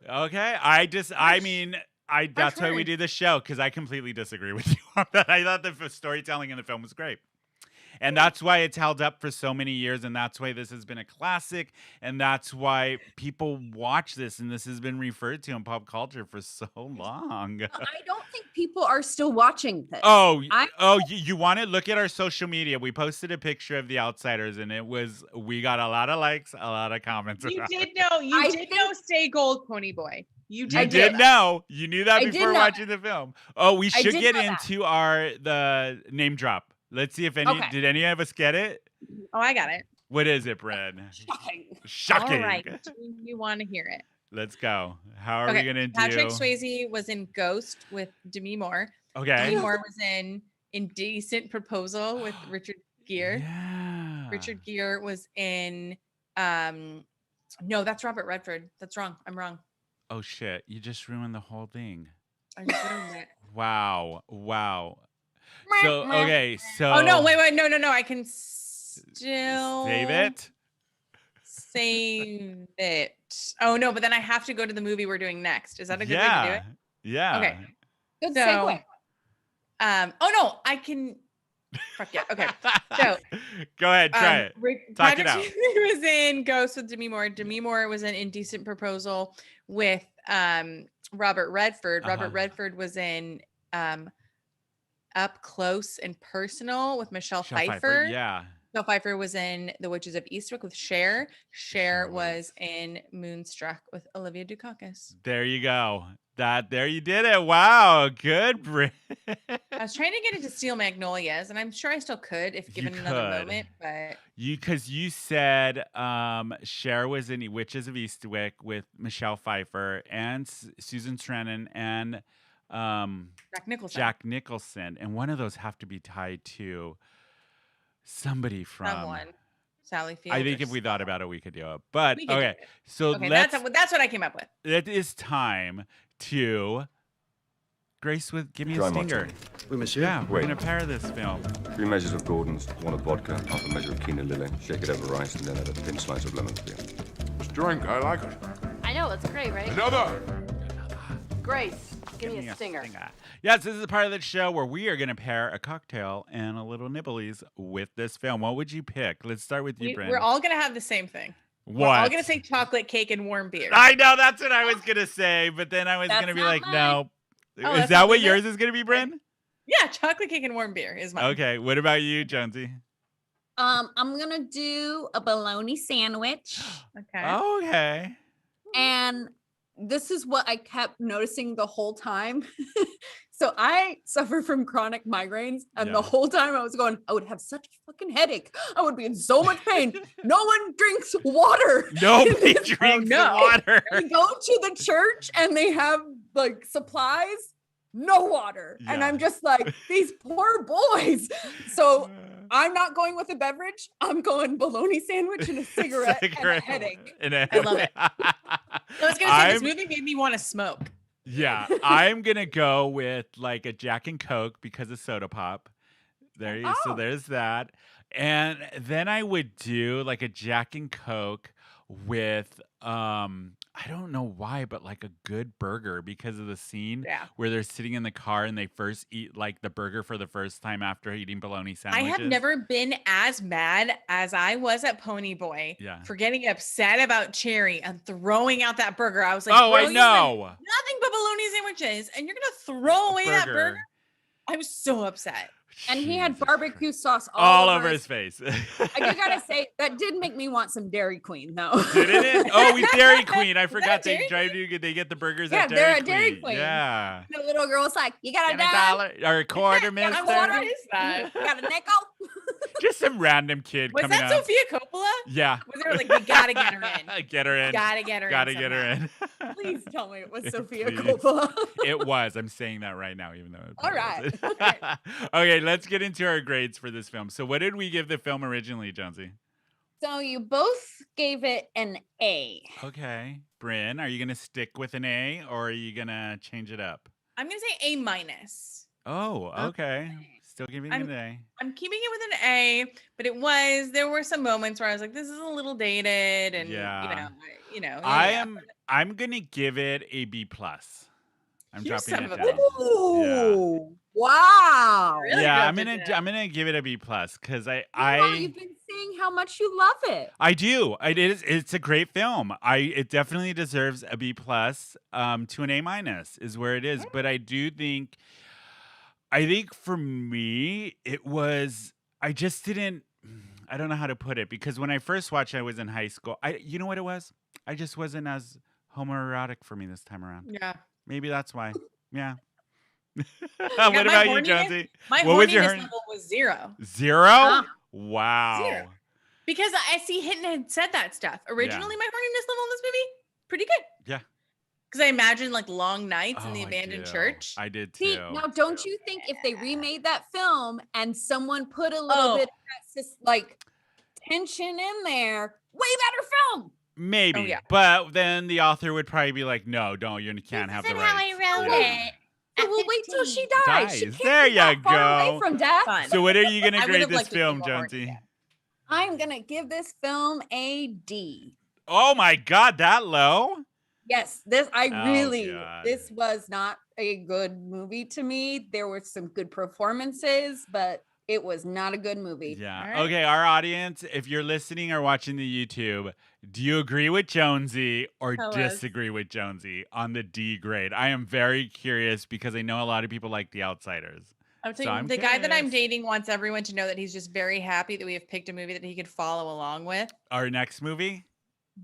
Okay. That's why we do this show, because I completely disagree with you on that. I thought the storytelling in the film was great. And that's why it's held up for so many years, and that's why this has been a classic, and that's why people watch this, and this has been referred to in pop culture for so long. I don't think people are still watching this. You want to look at our social media. We posted a picture of The Outsiders, and we got a lot of likes, a lot of comments. You did know Stay Gold, Pony Boy. You did know. You knew that before watching the film. Oh, we should get into the name drop. Let's see if did any of us get it? Oh, I got it. What is it, Brynne? Shocking. All right. You want to hear it. Let's go. How are we going to do? Patrick Swayze was in Ghost with Demi Moore. Okay. Demi Moore was in Indecent Proposal with Richard Gere. Yeah. Richard Gere was in no, that's Robert Redford. That's wrong. I'm wrong. Oh shit. You just ruined the whole thing. I just ruined it. Wow. So okay, so oh no, wait, no, I can still save it. Oh no, but then I have to go to the movie we're doing next. Is that a good way to do it? Yeah. Okay. Good segue. Oh no, I can. Fuck yeah. Okay. So go ahead, try it. Talk it out. He was in Ghost with Demi Moore. Demi Moore was in Indecent Proposal with Robert Redford. Robert Redford was in Up Close and Personal with Michelle Pfeiffer. Yeah. Michelle Pfeiffer was in The Witches of Eastwick with Cher. Cher was in Moonstruck with Olivia Dukakis. There you go. There you did it. Wow. Good, Brynne. I was trying to get into Steel Magnolias, and I'm sure I still could if given another moment, but because you said Cher was in Witches of Eastwick with Michelle Pfeiffer and Susan Sarandon and Jack Nicholson. and one of those have to be tied to somebody from. Someone. Sally Field. I think if we thought about it, we could do it. But We could do okay, it. so Okay, let's. that's what I came up with. It is time to grace with give me Try a stinger. martini. Oui, monsieur. Yeah, we're Wait. gonna pair this film. 3 measures of Gordon's, 1 of vodka, half a measure of quinoa lily, shake it over rice, and then add a thin slice of lemon peel. It's drink, I like it. I know, it's great, right? Another! Grace, give me a stinger. Yes, this is the part of the show where we are gonna pair a cocktail and a little nibblies with this film. What would you pick? Let's start with you, Brynne. We're all gonna have the same thing. What? We're all gonna say chocolate cake and warm beer. I know that's what I was gonna say, but then I was That's gonna be not like, mine. no. Oh, Is that's that not what either? yours is gonna be, Brynne? Yeah, chocolate cake and warm beer is mine. Okay. What about you, Jonsey? I'm gonna do a bologna sandwich. Okay. Okay. And this is what I kept noticing the whole time. So I suffer from chronic migraines, and Yeah. the whole time I was going, I would have such a fucking headache. I would be in so much pain. No one drinks water. Nobody drinks the water. We go to the church and they have like supplies, no water. And Yeah. I'm just like, these poor boys. So I'm not going with a beverage. I'm going bologna sandwich and a cigarette, and a headache. And a I love it. I was gonna say this I'm- movie made me want to smoke. Yeah, I'm gonna go with like a Jack and Coke because of soda pop. So Oh. there's that, and then I would do like a Jack and Coke with I don't know why, but like a good burger because of the scene Yeah. where they're sitting in the car and they first eat like the burger for the first time after eating bologna sandwiches. I have never been as mad as I was at Ponyboy Yeah. for getting upset about Cherry and throwing out that burger. I was like, Oh, bro, I you had know. nothing but bologna sandwiches, and you're gonna throw away that Burger. burger? I was so upset. And he had Jesus barbecue sauce all over his face. I do gotta say, that did make me want some Dairy Queen, though. Didn't it? Oh, with Dairy Queen. I forgot Dairy they drive to they get the burgers Yeah, at they're Dairy at Dairy Queen. Yeah. The little girl was like, "You got a And a dime? dollar or a quarter, mister. water? What is that? You got a nickel?" Just some random kid Was coming that up. Sophia Coppola? Yeah. Was there like, we gotta get her in? Get her in. Gotta get her Gotta in. get her somehow. in. Please tell me it was Sophia Please. Coppola. It was. I'm saying that right now, even though it All probably right. wasn't. Okay, let's get into our grades for this film. So what did we give the film originally, Jonsey? So you both gave it an A. Okay. Brynne, are you gonna stick with an A or are you gonna change it up? I'm gonna say A minus. Oh, okay. Still giving it an A. I'm keeping it with an A, but there were some moments where I was like, this is a little dated, and Yeah. I'm gonna give it a B plus. I'm You dropping son it of a down. Ooh, wow. Really Yeah, dropped it down. I'm gonna give it a B plus because Well, I you've been saying how much you love it. I do. It's a great film. It definitely deserves a B plus to an A minus is where it is. But I think for me it was I just didn't I don't know how to put it because when I first watched it, I was in high school. You know what it was? I just wasn't as homoerotic for me this time around. Yeah. Maybe that's why. Yeah. Yeah, What my about you, horniness- Jonsey? My What was your horniness horn- level was 0. 0? Huh. Wow. 0. Because I see Hinton had said that stuff. Originally, my horniness level in this movie, pretty good. Yeah. Because I imagine like long nights in the Oh, I abandoned do. church. I did too. See, now don't you think if they remade that film and someone put a little bit of that like tension in there, way better film. Maybe, yeah. but then the author would probably be like, "No, don't. You can't have the rights." So we'll wait till she dies. She Dies. can't There be that you far away go. from death. Fun. So, what are you gonna I grade would've this liked to see film, more horny Jonsey? again. I'm gonna give this film a D. Oh my God, that low? Yes, Oh, God. this was not a good movie to me. There were some good performances, but it was not a good movie. Yeah. All right. Okay, our audience, if you're listening or watching the YouTube, do you agree with Jonesy or Tell us. disagree with Jonesy on the D grade? I am very curious because I know a lot of people like The Outsiders. I'm So telling you, I'm the guy that I'm curious. dating wants everyone to know that he's just very happy that we have picked a movie that he could follow along with. Our next movie?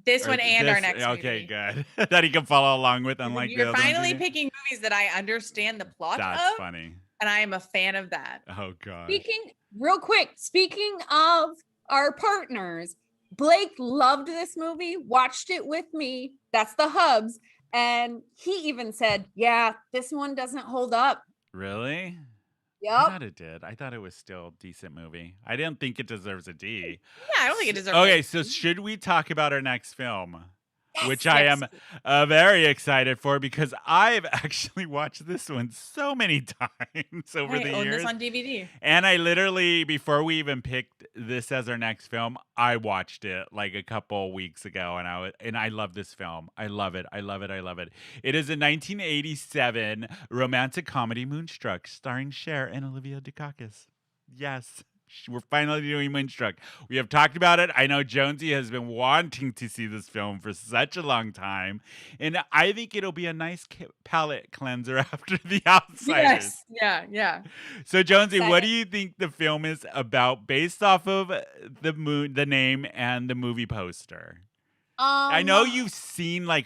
This Or one and our this- next Okay, movie. good. That he can follow along with, Because unlike the You're other ones we finally did. picking movies that I understand the plot That's of, funny. and I am a fan of that. Oh God. Speaking of our partners, Blake loved this movie, watched it with me. That's the hubs. And he even said, yeah, this one doesn't hold up. Really? I Yep. thought it did. I thought it was still a decent movie. I didn't think it deserves a D. Yeah, I don't think it deserves Okay, a so D. should we talk about our next film? Yes, Which I am very excited for because I've actually watched this one so many times over I the own years. this on DVD. And I literally, before we even picked this as our next film, I watched it like a couple weeks ago, and I love this film. I love it. I love it. I love it. It is a 1987 romantic comedy, Moonstruck, starring Cher and Olivia Dukakis. Yes. We're finally doing Moonstruck. We have talked about it. I know Jonsey has been wanting to see this film for such a long time. And I think it'll be a nice palate cleanser after The Outsiders. Yes. Yeah. So, Jonsey, what do you think the film is about based off of the name and the movie poster? I know you've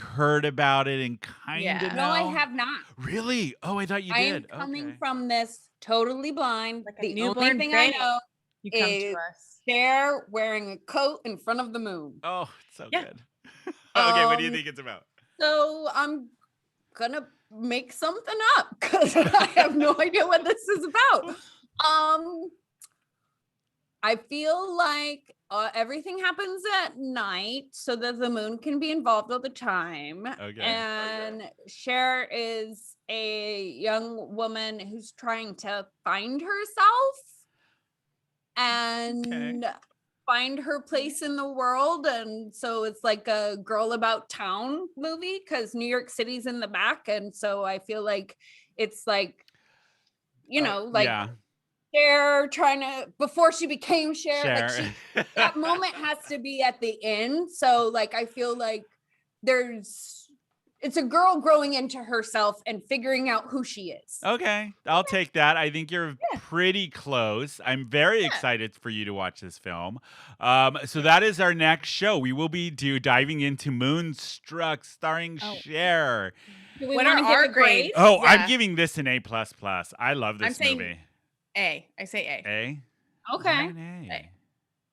heard about it and kind of know. No, I have not. Really? Oh, I thought you did. I am coming from this totally blind. Like a the only newborn thing babe. I know You come is to us. Cher wearing a coat in front of the moon. Oh, it's so good. Okay, what do you think it's about? So I'm gonna make something up because I have no idea what this is about. I feel like everything happens at night so that the moon can be involved all the time. Okay. And Cher is a young woman who's trying to find herself and find her place in the world. And so it's like a girl about town movie because New York City's in the back. And so I feel like it's like, Cher trying to, before she became Cher, like that moment has to be at the end. So like, I feel like it's a girl growing into herself and figuring out who she is. Okay, I'll take that. I think you're pretty close. I'm very excited for you to watch this film. So that is our next show. We will be diving into Moonstruck, starring Cher. Do we What want are to our give a grade? grades? Oh, Yeah. I'm giving this an A++. I love this I'm saying movie. A. I say A. A? Okay. Why an A?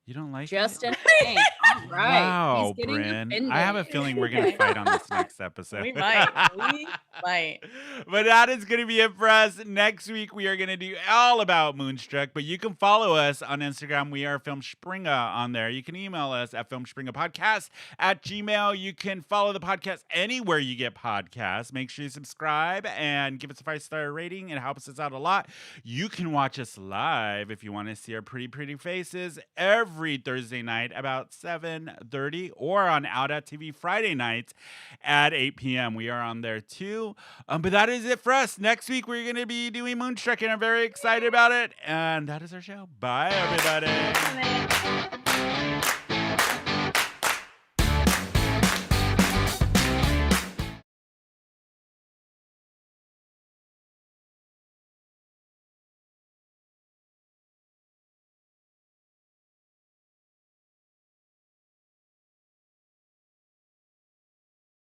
You don't like Just it? an A. All right. Wow, He's getting Brynne. offended. I have a feeling we're going to fight on this next episode. We might. We might. But that is going to be it for us. Next week, we are going to do all about Moonstruck. But you can follow us on Instagram. We are Filmspringa on there. You can email us at filmspringapodcast@gmail.com. You can follow the podcast anywhere you get podcasts. Make sure you subscribe and give us a 5-star rating. It helps us out a lot. You can watch us live if you want to see our pretty, pretty faces every Thursday night about 7:30 or on Out at TV Friday nights at 8 p.m. We are on there too. But that is it for us. Next week, we're going to be doing Moonstruck, and I'm very excited about it. And that is our show. Bye, everybody.